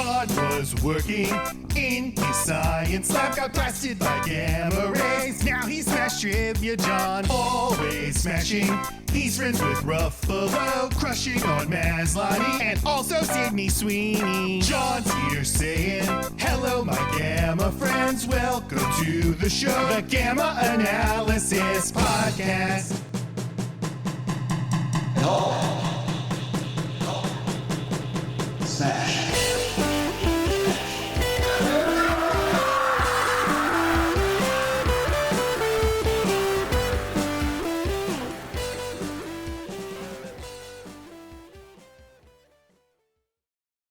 John was working in his science lab, got blasted by gamma rays. Now he's Smash Trivia John, always smashing. He's friends with Ruffalo, crushing on Maslany, and also Sydney Sweeney. John's here saying, hello my gamma friends, welcome to the show, the Gamma Analysis Podcast. Smash.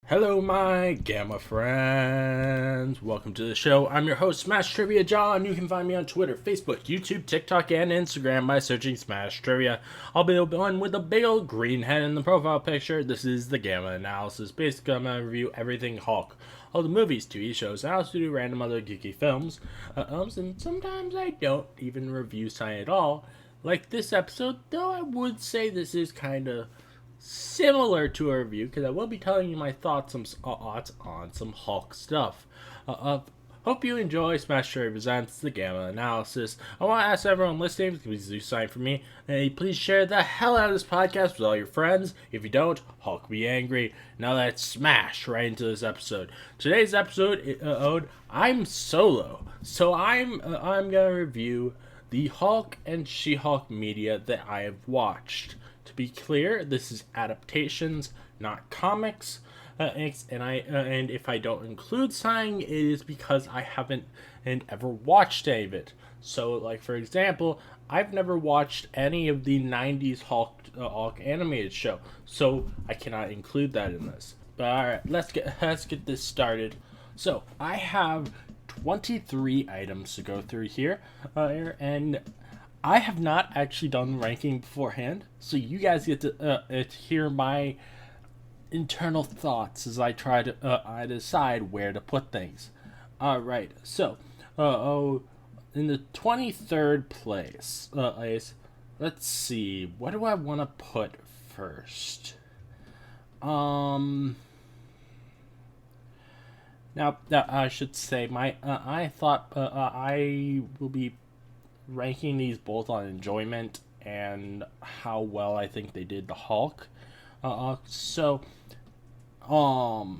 Hello my Gamma friends, welcome to the show. I'm your host Smash Trivia John. You can find me on Twitter, Facebook, YouTube, TikTok, and Instagram by searching Smash Trivia. I'll be the one with the big old green head in the profile picture. This is the Gamma Analysis. Basically I'm going to review everything Hulk. All the movies, TV shows, I also do random other geeky films. And sometimes I don't even review something at all. Like this episode, though I would say this is kind of similar to a review, because I will be telling you my thoughts on some Hulk stuff. Hope you enjoy Smash Trivia Presents the Gamma Analysis. I want to ask everyone listening, please do sign for me, and please share the hell out of this podcast with all your friends. If you don't, Hulk will be angry. Now let's smash right into this episode. Today's episode, I'm solo, so I'm gonna review the Hulk and She-Hulk media that I have watched. To be clear, this is adaptations, not comics, and if I don't include something, it is because I haven't ever watched any of it. So, like for example, I've never watched any of the '90s Hulk animated show, so I cannot include that in this. But all right, let's get this started. So I have 23 items to go through here, and I have not actually done ranking beforehand, so you guys get to hear my internal thoughts as I try to I decide where to put things. Alright, so, in the 23rd place, let's see, what do I want to put first? Now, I should say, I thought I will be ranking these both on enjoyment and how well I think they did the Hulk. So, out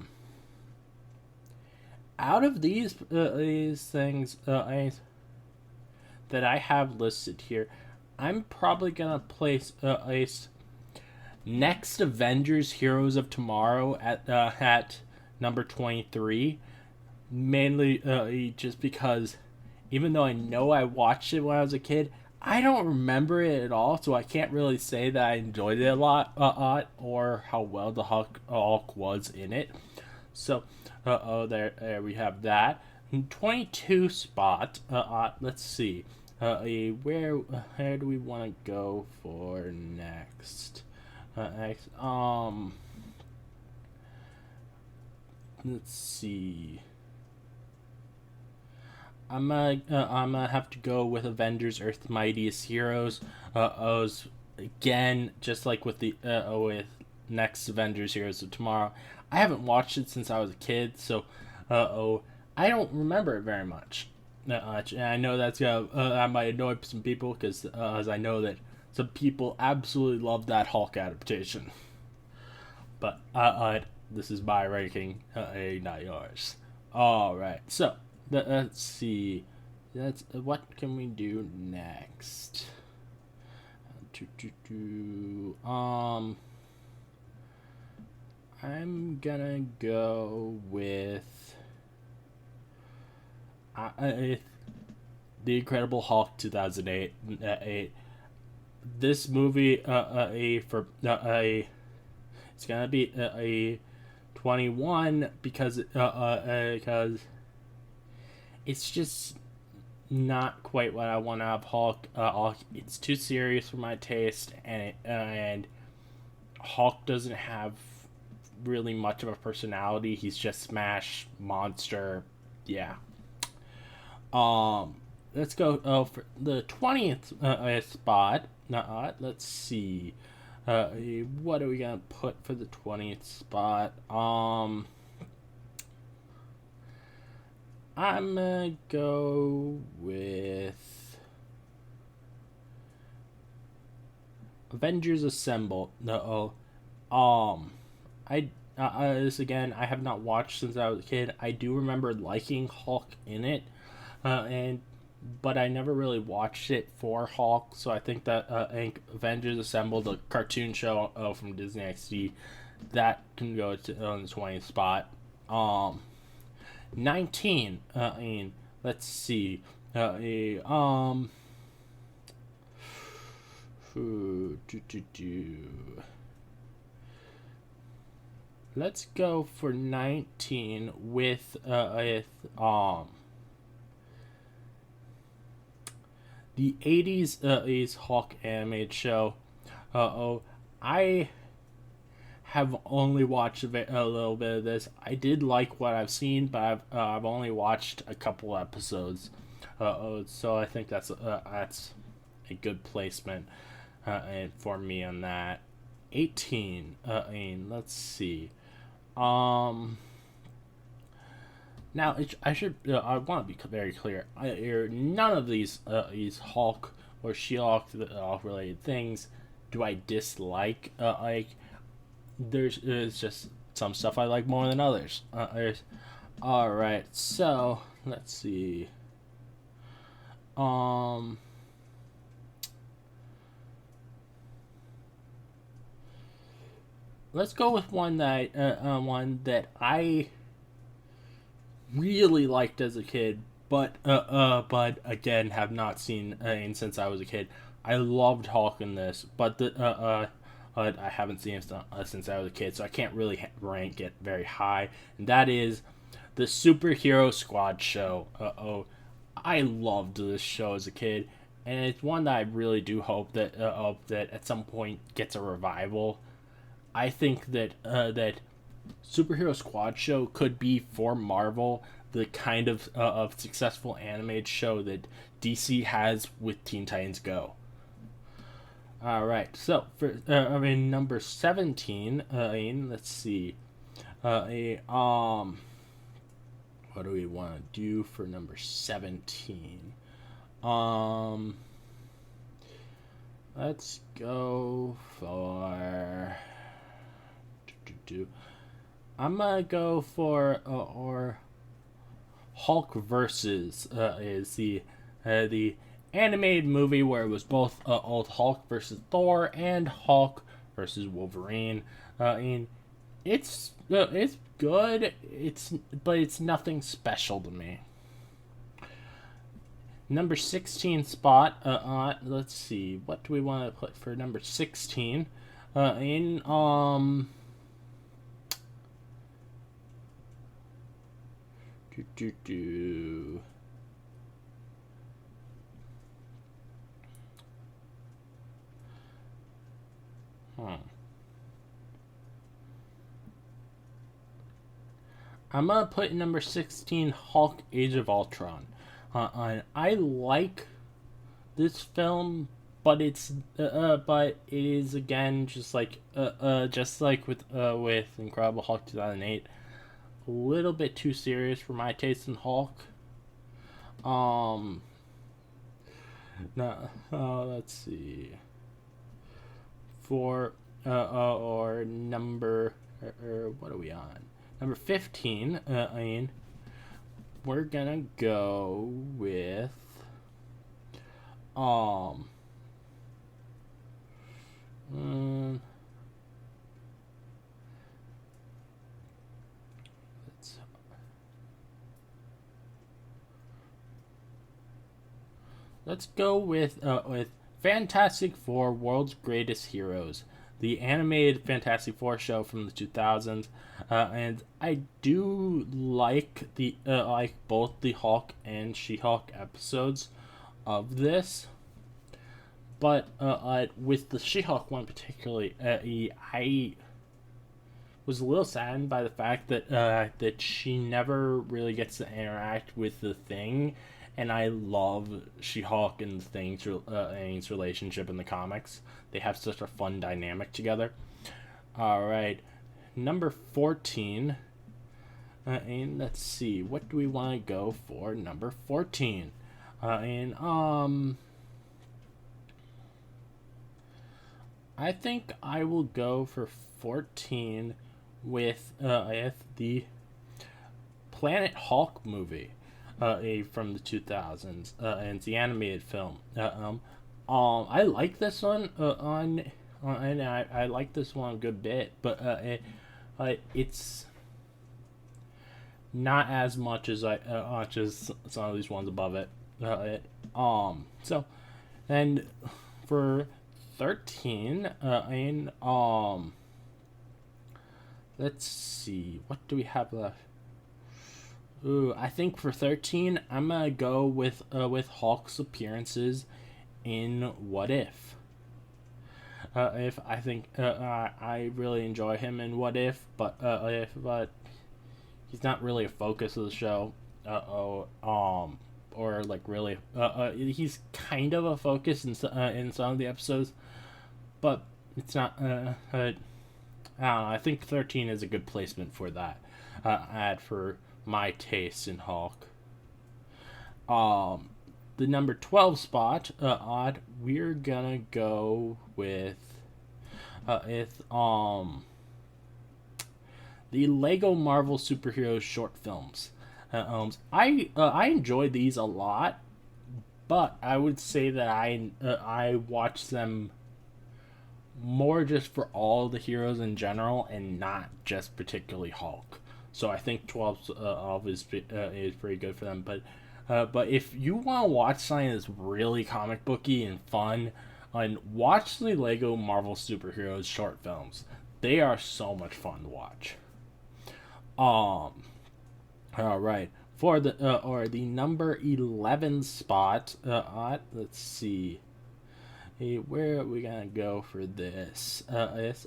of these things that I have listed here, I'm probably gonna place Next Avengers: Heroes of Tomorrow at number 23, mainly just because, even though I know I watched it when I was a kid, I don't remember it at all, so I can't really say that I enjoyed it a lot, or how well the Hulk was in it. So, there we have that. 22 spot. Let's see. Where do we want to go for next? Let's see. I'm gonna have to go with Avengers: Earth's Mightiest Heroes. Again, just like with the with Next Avengers: Heroes of Tomorrow, I haven't watched it since I was a kid, so I don't remember it very much. And I know that's that might annoy some people, because as I know that some people absolutely love that Hulk adaptation. But this is my ranking, not yours. All right, so. Let's see. What can we do next? I'm gonna go with The Incredible Hulk 2008. This movie it's gonna be a 21 because it's just not quite what I want to have Hulk. It's too serious for my taste, and Hulk doesn't have really much of a personality. He's just smash monster. Yeah. Let's go for the 20th spot. Let's see. What are we gonna put for the 20th spot? I'm gonna go with Avengers Assemble. No, I this again. I have not watched since I was a kid. I do remember liking Hulk in it, and but I never really watched it for Hulk. So I think that I think Avengers Assemble, the cartoon show from Disney XD, that can go to on the 20th spot. 19. Let's see. Do, do, do. Let's go for 19 with the 80s Hawk animated show. I have only watched a little bit of this. I did like what I've seen, but I've only watched a couple episodes. So I think that's a good placement and for me on that. 18. Let's see. Now I should I want to be very clear. None of these Hulk or She-Hulk related things do I dislike. There's just some stuff I like more than others. All right, so let's see. Let's go with one that I really liked as a kid, but again have not seen since I was a kid. I loved Hulk in this, but I haven't seen it since I was a kid, so I can't really rank it very high. And that is the Superhero Squad show. I loved this show as a kid, and it's one that I really do hope that at some point gets a revival. I think that Superhero Squad show could be for Marvel the kind of successful animated show that DC has with Teen Titans Go. All right, so for number 17, let's see, what do we want to do for number 17? Let's go for. I'm gonna go for or Hulk versus is the animated movie where it was both old Hulk versus Thor and Hulk versus Wolverine. And it's good. But it's nothing special to me. Number 16 spot. Let's see. What do we want to put for number 16? I'm gonna put number 16 Hulk Age of Ultron. I like this film, but it is again just like with Incredible Hulk 2008, a little bit too serious for my taste in Hulk. Let's see. For or number what are we on? Number 15. We're gonna go with let's go with Fantastic Four: World's Greatest Heroes, the animated Fantastic Four show from the 2000s, and I do like like both the Hulk and She-Hulk episodes of this, but with the She-Hulk one particularly, I was a little saddened by the fact that she never really gets to interact with the Thing. And I love She-Hulk and the Thing's relationship in the comics. They have such a fun dynamic together. All right, number 14. And let's see, what do we want to go for number 14? I think I will go for 14 with the Planet Hulk movie, from the 2000s, and it's the animated film. I like this one, and I like this one a good bit, but it's not as much as much as some of these ones above it. So, and for 13, let's see, what do we have left? Ooh, I think for 13, I'm gonna go with Hulk's appearances in What If. If I think I really enjoy him in What If, but he's not really a focus of the show. Or like really, he's kind of a focus in some of the episodes, but it's not. I don't know, I think 13 is a good placement for that. Ad for my taste in Hulk. The number 12 spot, we're gonna go with the Lego Marvel superheroes short films. I enjoy these a lot, but I would say that I watch them more just for all the heroes in general and not just particularly Hulk. So I think 12 is pretty good for them. But if you want to watch something that's really comic booky and fun, and watch the Lego Marvel superheroes short films. They are so much fun to watch. All right, for the number 11 spot. Let's see. Hey, where are we gonna go for this? It's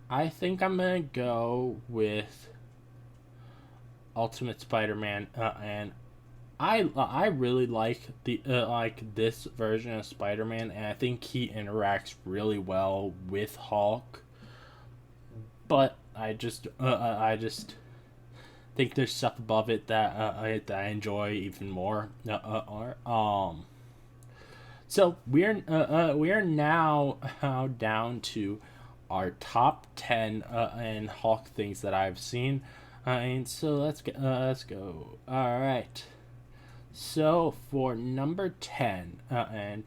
I think I'm gonna go with Ultimate Spider-Man, and I really like the this version of Spider-Man, and I think he interacts really well with Hulk. But I just think there's stuff above it that I enjoy even more. So we are now down to our top 10 and Hulk things that I've seen, and so let's go. All right. So for number 10, I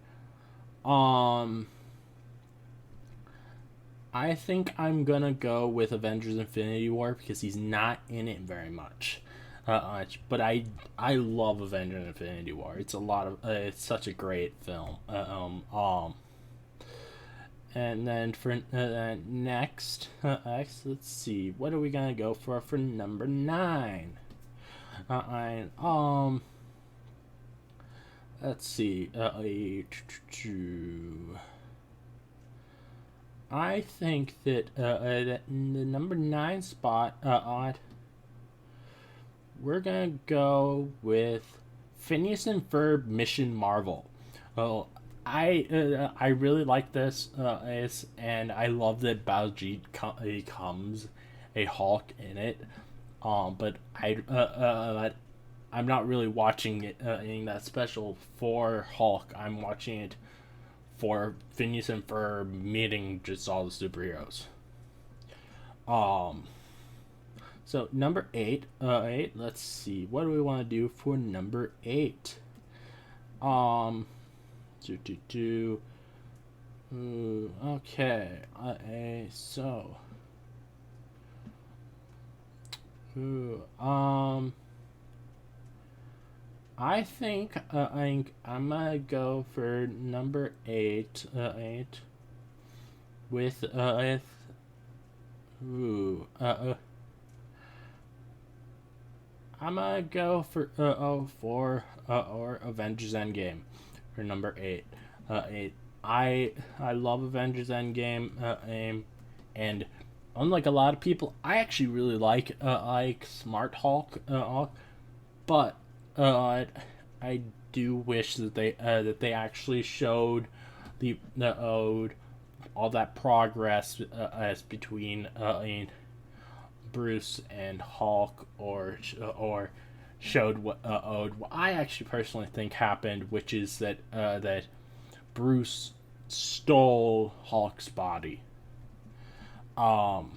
think I'm gonna go with Avengers: Infinity War because he's not in it very much. But I love Avengers: Infinity War. It's it's such a great film. And then for next, let's see, what are we gonna go for number 9? Let's see. I think that in the number 9 spot, we're gonna go with Phineas and Ferb Mission Marvel. Well, I really like this, and I love that Baljeet becomes a Hulk in it. But I'm not really watching it in that special for Hulk. I'm watching it for Phineas and Ferb meeting just all the superheroes. So number 8, let's see, what do we want to do for number 8? Okay, so, I think I'm gonna go for number 8, with I'm gonna go for Avengers Endgame for number 8. I love Avengers Endgame, and unlike a lot of people, I actually really like Smart Hulk, but I do wish that they actually showed the ode all that progress as between Bruce and Hulk, or showed what I actually personally think happened, which is that Bruce stole Hulk's body. All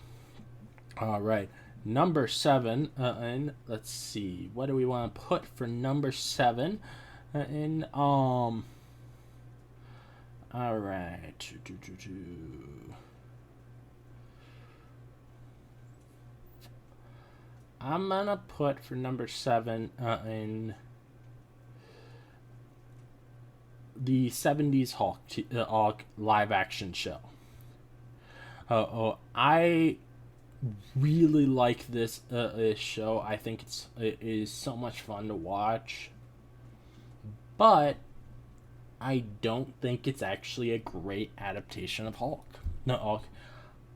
right. Number 7, and let's see, what do we want to put for number 7? All right. I'm gonna put for number 7 in the 70s Hulk live action show. I really like this show. I think it is so much fun to watch, but I don't think it's actually a great adaptation of Hulk. No, Hulk.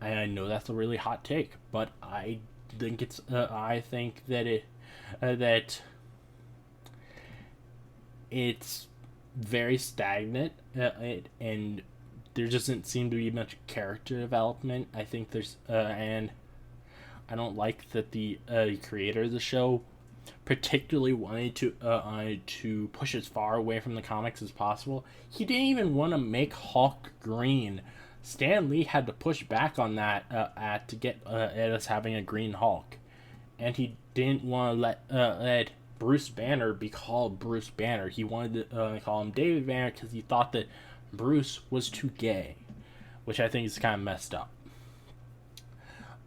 I know that's a really hot take, but I think it's. I think that it's very stagnant, and there doesn't seem to be much character development. I think there's and I don't like that the creator of the show particularly wanted to push as far away from the comics as possible. He didn't even want to make Hulk green. Stan Lee had to push back on that to get at us having a green Hulk, and he didn't want to let Bruce Banner be called Bruce Banner. He wanted to call him David Banner because he thought that Bruce was too gay, which I think is kind of messed up.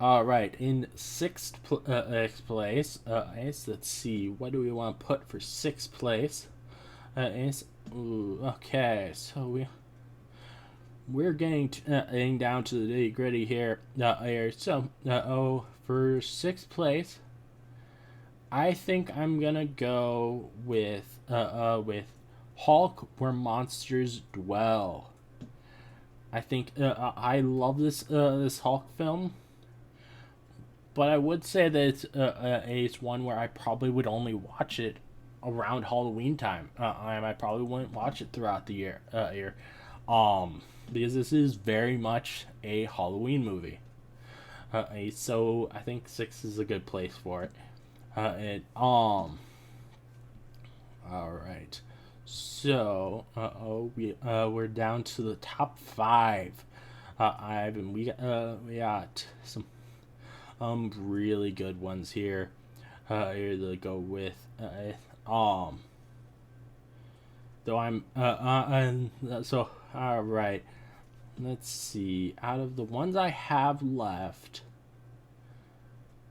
All right, in sixth place, let's see, what do we want to put for sixth place? Okay, so we're getting down to the nitty gritty here. So, for sixth place, I think I'm gonna go with Hulk, Where Monsters Dwell. I think I love this Hulk film. But I would say that it's one where I probably would only watch it around Halloween time. I probably wouldn't watch it throughout the year. Because this is very much a Halloween movie. So I think 6 is a good place for it. All right. So we're down to the top 5. We got some really good ones here. Here to go with though I'm so all right. Let's see. Out of the ones I have left,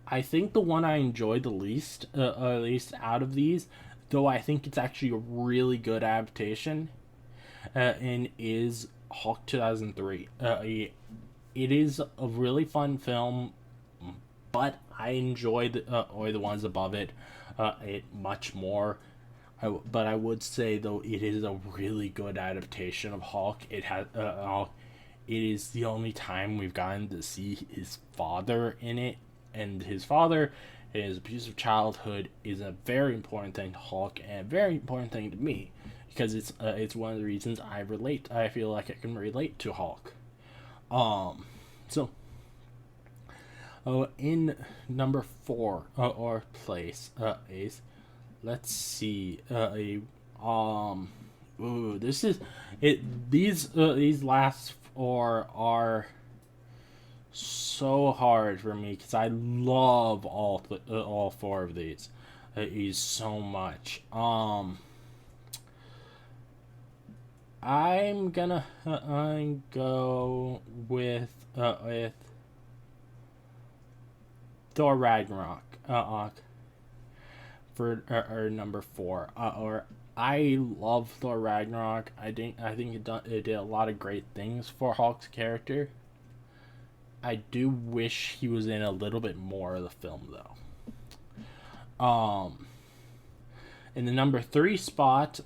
I think the one I enjoyed the least, at least out of these, though I think it's actually a really good adaptation, and is Hulk 2003. It is a really fun film, but I enjoy the ones above it much more. But I would say, though, it is a really good adaptation of Hulk. It is the only time we've gotten to see his father in it, and his father, his abusive childhood, is a very important thing to Hulk, and a very important thing to me, because it's one of the reasons I feel like I can relate to Hulk. So in number 4 or place is, let's see, this is it. These last 4 are so hard for me because I love all 4 of these. Is so much. I'm gonna go with Thor Ragnarok for number 4. I love Thor Ragnarok. I think it did a lot of great things for Hulk's character. I do wish he was in a little bit more of the film, though. In the number 3 spot,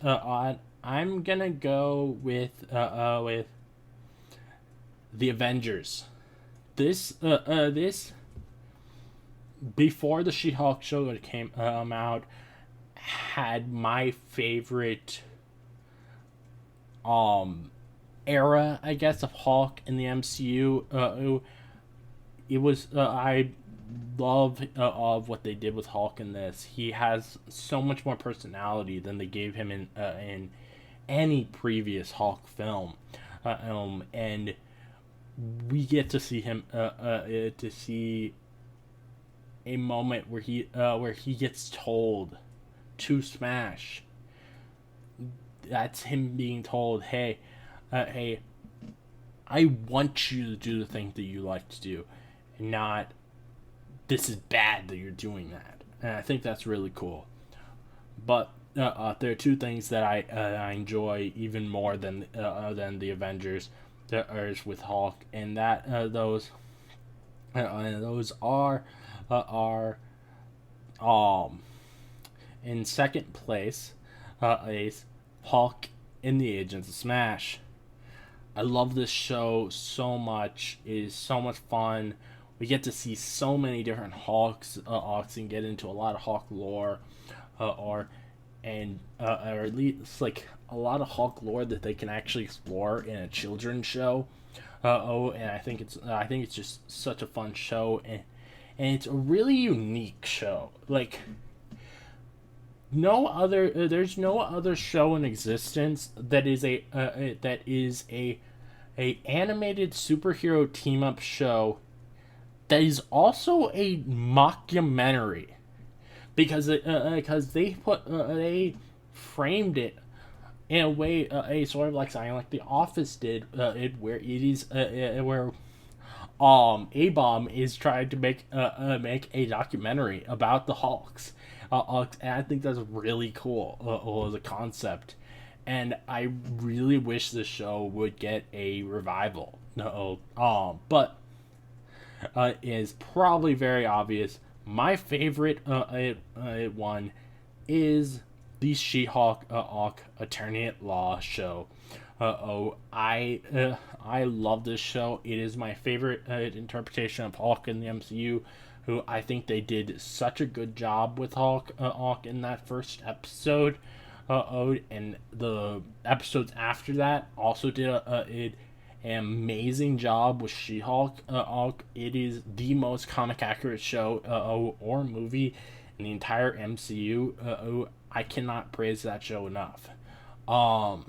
I'm gonna go with The Avengers. This before the She-Hulk show that came out, had my favorite era, I guess, of Hulk in the MCU. It was I love of what they did with Hulk in this. He has so much more personality than they gave him in any previous Hulk film, and we get to see him to see a moment where he gets told to smash. That's him being told, hey, I want you to do the things that you like to do, and not this is bad that you're doing that. And I think that's really cool. But there are two things that I enjoy even more than the Avengers, that are with Hulk, and that those are in second place is Hulk in the Agents of Smash. I love this show so much. It is so much fun. We get to see so many different Hulks, and get into a lot of Hulk lore, or at least like a lot of Hulk lore that they can actually explore in a children's show. And I think it's just such a fun show, and it's a really unique show. Like there's no other show in existence that is a animated superhero team up show that is also a mockumentary, because they framed it in a way, a sort of like something like The Office did, where it is where A-Bomb is trying to make a documentary about the Hulks, and I think that's really cool as a concept, and I really wish the show would get a revival. No, but is probably very obvious. My favorite one is the She-Hulk Attorney at Law show. I love this show. It is my favorite interpretation of Hulk in the MCU. Who I think they did such a good job with Hulk in that first episode. And the episodes after that also did an amazing job with She-Hulk. It is the most comic accurate show or movie in the entire MCU. I cannot praise that show enough. But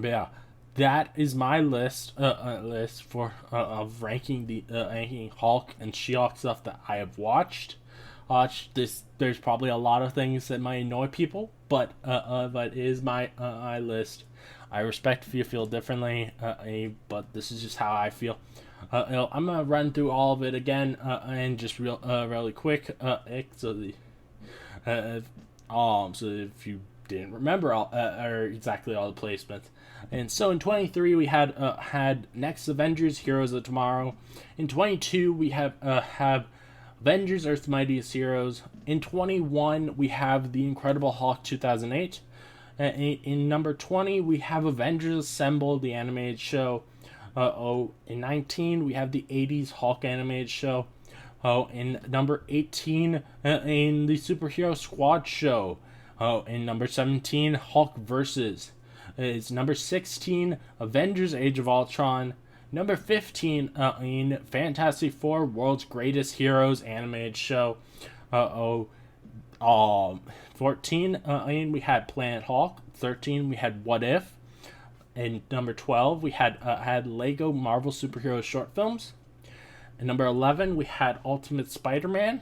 yeah, that is my list for of ranking the ranking Hulk and She-Hulk stuff that I have watched. There's probably a lot of things that might annoy people, but it is my list. I respect if you feel differently, but this is just how I feel. I'm gonna run through all of it again, and just really quick, so if you didn't remember exactly all the placements. And so in 23 we had Next Avengers Heroes of Tomorrow. In 22 we have Avengers Earth's Mightiest Heroes. In 21 we have The Incredible Hulk 2008. In number 20 we have Avengers Assemble, the animated show. In 19 we have the 80s Hulk animated show. In number 18 in the Superhero Squad show. In number 17 Hulk Versus. It's number 16 Avengers Age of Ultron. Number 15 in Fantastic Four World's Greatest Heroes animated show. 14 we had Planet Hulk. 13 we had What If. And number 12 we had Lego Marvel Superhero short films. And number 11 we had Ultimate Spider-Man.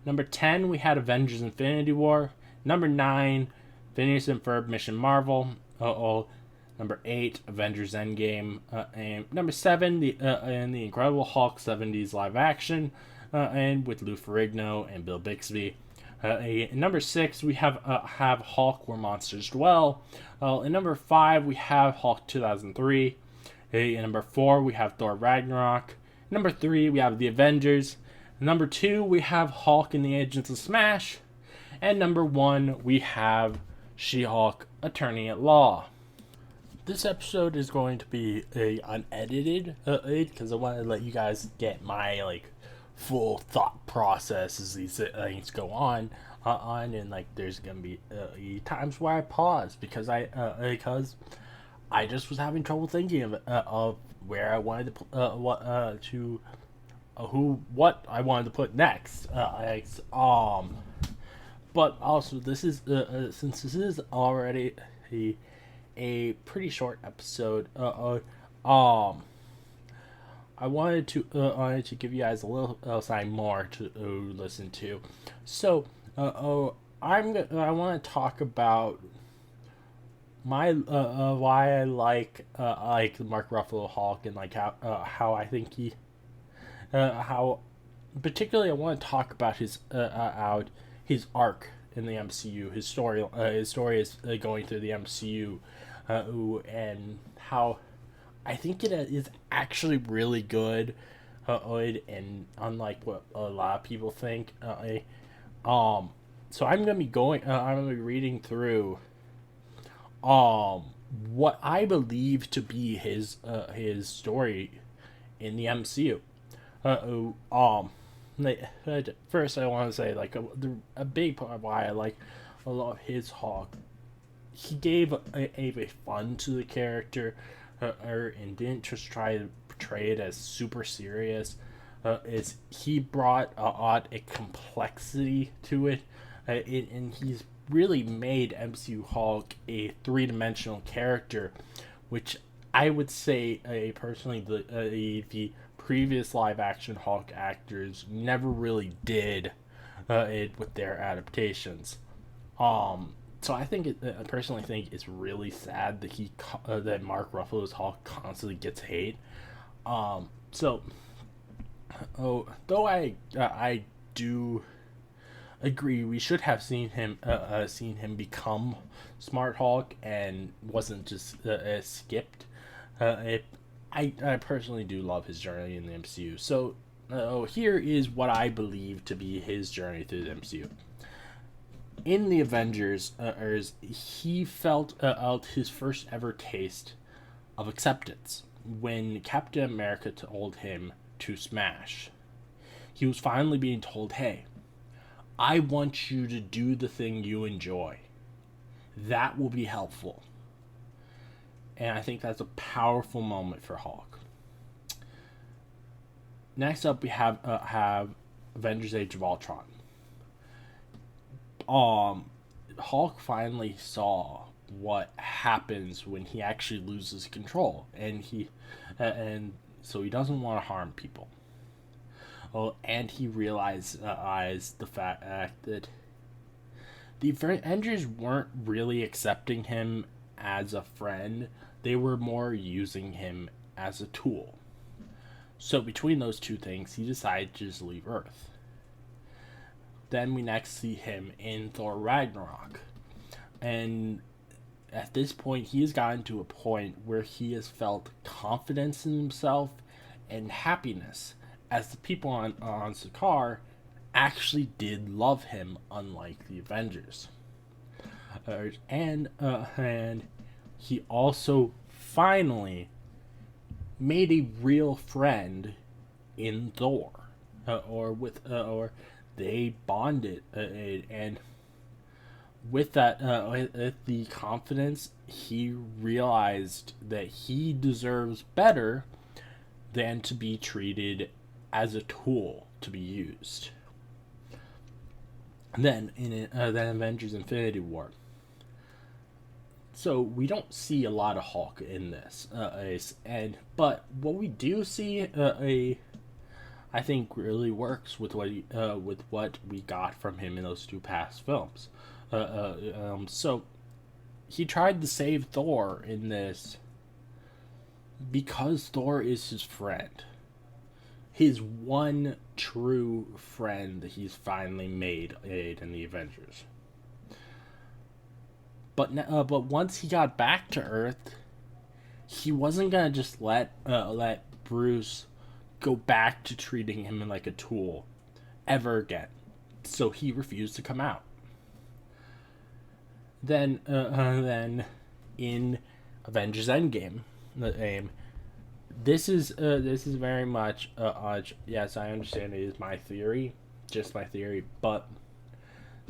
Number 10 we had Avengers Infinity War. Number 9 Phineas and Ferb Mission Marvel. Number 8 Avengers Endgame. And number 7 the Incredible Hulk 70s live action, and with Lou Ferrigno and Bill Bixby. Number 6 we have Hulk Where Monsters Dwell. And number 5 we have Hulk 2003. Number 4 we have Thor Ragnarok. Number 3 we have The Avengers. Number 2 we have Hulk and the Agents of Smash. And number 1 we have She-Hulk Attorney at Law. This episode is going to be unedited, because I want to let you guys get my full thought process as these things go on, and there's gonna be times where I pause because I just was having trouble thinking of where I wanted to what I wanted to put next. But also this is since this is already a pretty short episode. I wanted to give you guys a little something more to listen to. So, I want to talk about my why I like the Mark Ruffalo Hulk, and like how I think he how particularly I want to talk about his out his arc in the MCU. His story is going through the MCU, and how I think it is actually really good, and unlike what a lot of people think. So I'm gonna be I'm gonna be reading through, what I believe to be his story in the MCU. First I want to say like a big part of why I like a lot of his Hulk. He gave a fun to the character, and didn't just try to portray it as super serious. Is he brought a complexity to it, and he's really made MCU Hulk a three-dimensional character, which I would say personally the previous live-action Hulk actors never really did it with their adaptations. So I think I personally think it's really sad that that Mark Ruffalo's Hulk constantly gets hate. Though I do agree we should have seen him become Smart Hulk and wasn't just skipped. I personally do love his journey in the MCU. So here is what I believe to be his journey through the MCU. In the Avengers, he felt out his first ever taste of acceptance when Captain America told him to smash. He was finally being told, hey, I want you to do the thing you enjoy. That will be helpful. And I think that's a powerful moment for Hulk. Next up, we have Avengers: Age of Ultron. Hulk finally saw what happens when he actually loses control, and so he doesn't want to harm people. And he realized the fact that the Avengers weren't really accepting him as a friend; they were more using him as a tool. So between those two things, he decided to just leave Earth. Then we next see him in Thor Ragnarok. And at this point, he has gotten to a point where he has felt confidence in himself and happiness, as the people on Sakaar actually did love him, unlike the Avengers. And he also finally made a real friend in Thor, or they bonded, and with that, with the confidence, he realized that he deserves better than to be treated as a tool to be used. Then then Avengers: Infinity War. So we don't see a lot of Hulk in this, but what we do see, I think really works with what we got from him in those two past films. So he tried to save Thor in this because Thor is his friend, his one true friend that he's finally made in the Avengers. But once he got back to Earth, he wasn't gonna just let Bruce go back to treating him like a tool ever again. So he refused to come out. Then in Avengers Endgame, this is very much yes, I understand it is my theory, just my theory, but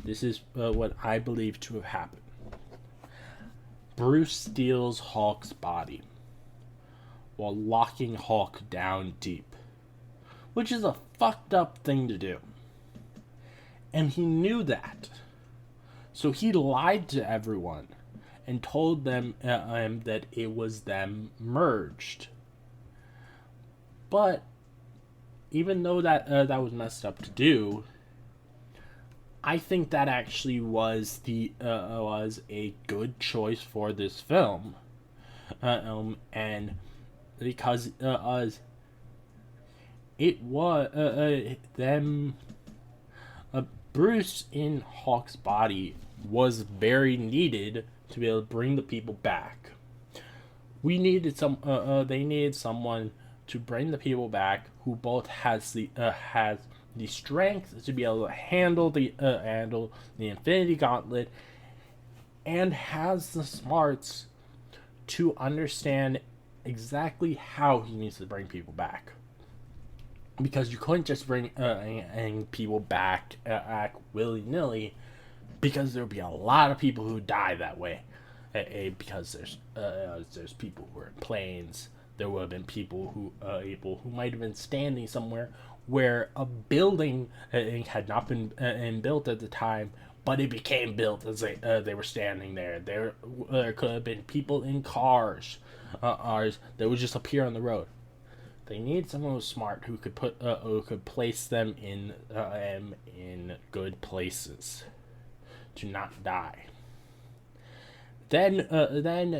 this is what I believe to have happened. Bruce steals Hulk's body while locking Hulk down deep, which is a fucked up thing to do. And he knew that. So he lied to everyone and told them that it was them merged. But even though that was messed up to do, I think that actually was a good choice for this film, and because it was them. Bruce in Hulk's body was very needed to be able to bring the people back. We needed they needed someone to bring the people back who both has the strength to be able to handle the Infinity Gauntlet and has the smarts to understand exactly how he needs to bring people back. Because you couldn't just bring people back willy-nilly, because there would be a lot of people who die that way. Because there's people who are in planes. There would have been people who might have been standing somewhere where a building had not been built at the time, but it became built as they were standing there. There could have been people in cars that would just appear on the road. They need someone who's smart who could place them in good places to not die. Then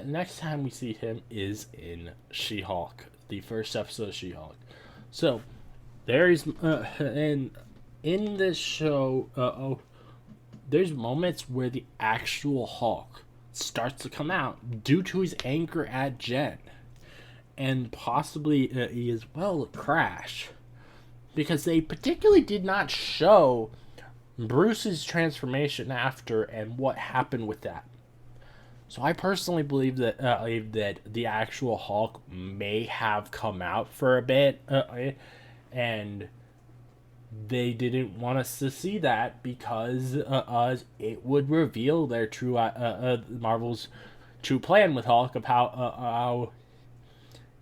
next time we see him is in She-Hulk, the first episode of She-Hulk. So there's in this show, there's moments where the actual Hulk starts to come out due to his anger at Jen. And possibly as well Crash, because they particularly did not show Bruce's transformation after and what happened with that. So I personally believe that that the actual Hulk may have come out for a bit, and they didn't want us to see that because it would reveal their true Marvel's true plan with Hulk of how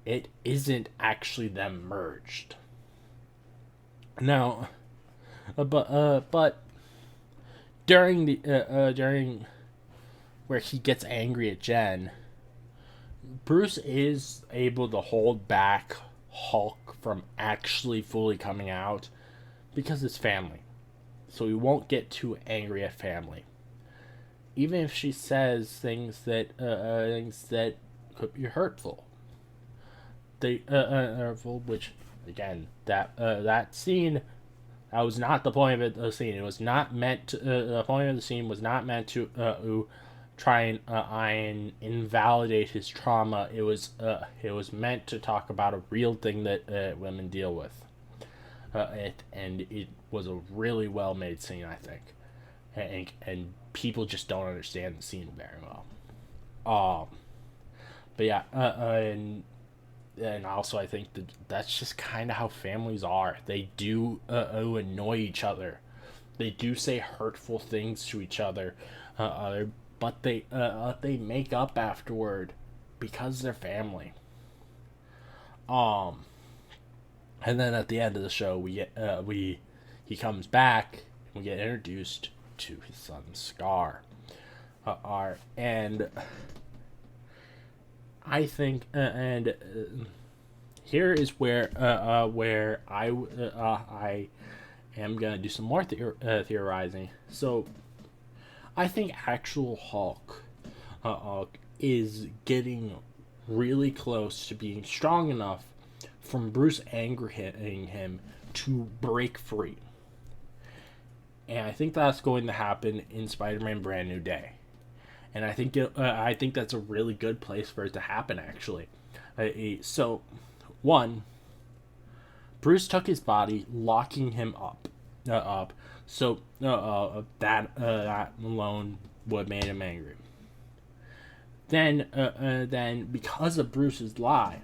it isn't actually them merged. Now, but during where he gets angry at Jen, Bruce is able to hold back Hulk from actually fully coming out because it's family. So he won't get too angry at family, even if she says things that could be hurtful. Which again, that scene, that was not the point of the scene. It was not meant to, the point of the scene was not meant to try and invalidate his trauma. It was meant to talk about a real thing that women deal with. And it was a really well made scene, I think, and people just don't understand the scene very well. But yeah, and also I think that's just kind of how families are. They do annoy each other. They do say hurtful things to each other, but they make up afterward because they're family. And then at the end of the show, he comes back and we get introduced to his son Scar, and I think, here is where I am gonna do some more theorizing. So, I think actual Hulk is getting really close to being strong enough from Bruce angering him to break free, and I think that's going to happen in Spider-Man: Brand New Day. And I think that's a really good place for it to happen, actually. So, one, Bruce took his body, locking him up. So that alone would have made him angry. Then because of Bruce's lie,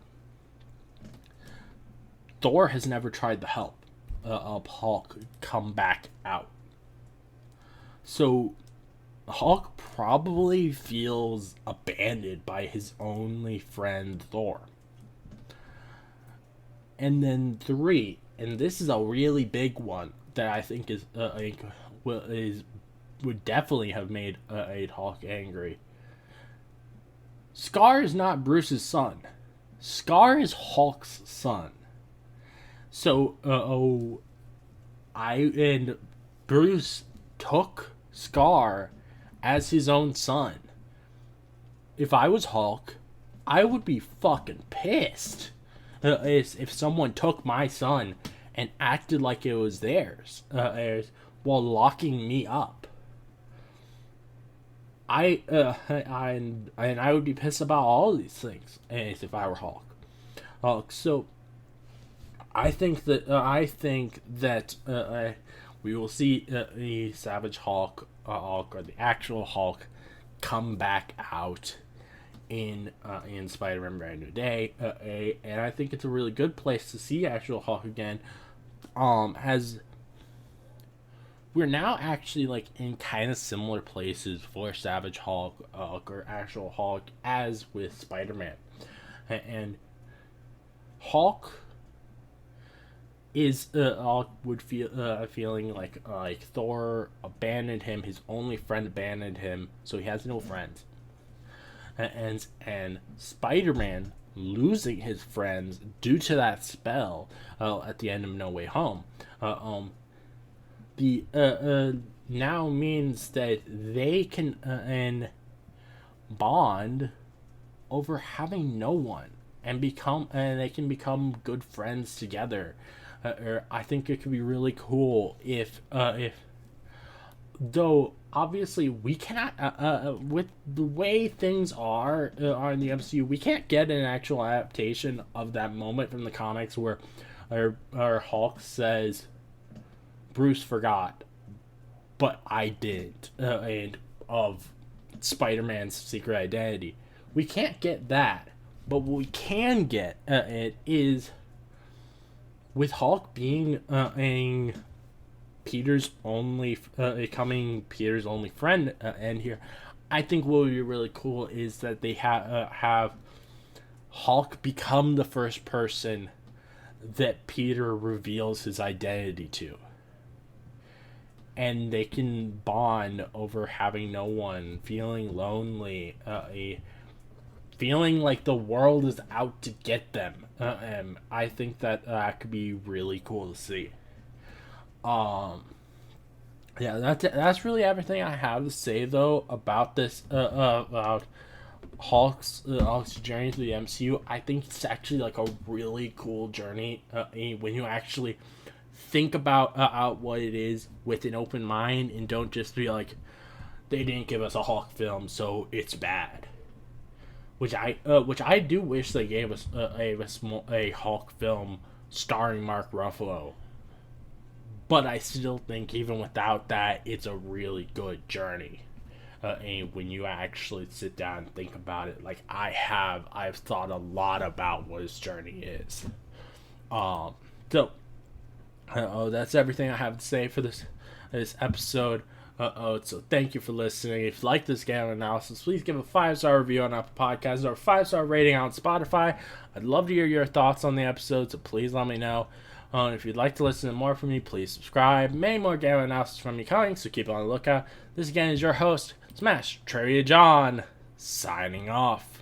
Thor has never tried to help Hulk come back out. So Hulk probably feels abandoned by his only friend Thor. And then 3, and this is a really big one that I think would definitely have made Hulk angry. Scar is not Bruce's son. Scar is Hulk's son. So, Bruce took Scar as his own son. If I was Hulk, I would be fucking pissed if someone took my son and acted like it was theirs while locking me up. I would be pissed about all these things if I were Hulk. So I think that we will see the Savage Hulk, or the actual Hulk, come back out in Spider-Man Brand New Day, and I think it's a really good place to see actual Hulk again. As we're now actually like in kind of similar places for Savage Hulk, or actual Hulk, as with Spider-Man, and Hulk is feeling like Thor abandoned him, his only friend abandoned him, so he has no friends, and Spider-Man losing his friends due to that spell at the end of No Way Home now means that they can bond over having no one, and they can become good friends together. Or I think it could be really cool if though obviously we cannot with the way things are in the MCU, we can't get an actual adaptation of that moment from the comics where our Hulk says, Bruce forgot, but I didn't, and of Spider-Man's secret identity. We can't get that, but what we can get is with Hulk being Peter's only becoming Peter's only friend, and here, I think what would be really cool is that they have Hulk become the first person that Peter reveals his identity to, and they can bond over having no one, feeling lonely, feeling like the world is out to get them. And I think that could be really cool to see. Yeah, that's really everything I have to say though about this about Hulk's journey through the MCU. I think it's actually like a really cool journey when you actually think about what it is with an open mind, and don't just be like, they didn't give us a Hulk film, so it's bad. Which I do wish they gave us a Hulk film starring Mark Ruffalo. But I still think even without that, it's a really good journey. And when you actually sit down and think about it, like I've thought a lot about what his journey is. So that's everything I have to say for this episode. So thank you for listening. If you like this game analysis, please give a 5-star review on Apple Podcasts or a 5-star rating on Spotify. I'd love to hear your thoughts on the episode, so please let me know. If you'd like to listen to more from me, please subscribe. Many more game analysis from me coming, so keep on the lookout. This again is your host, Smash Trivia John, signing off.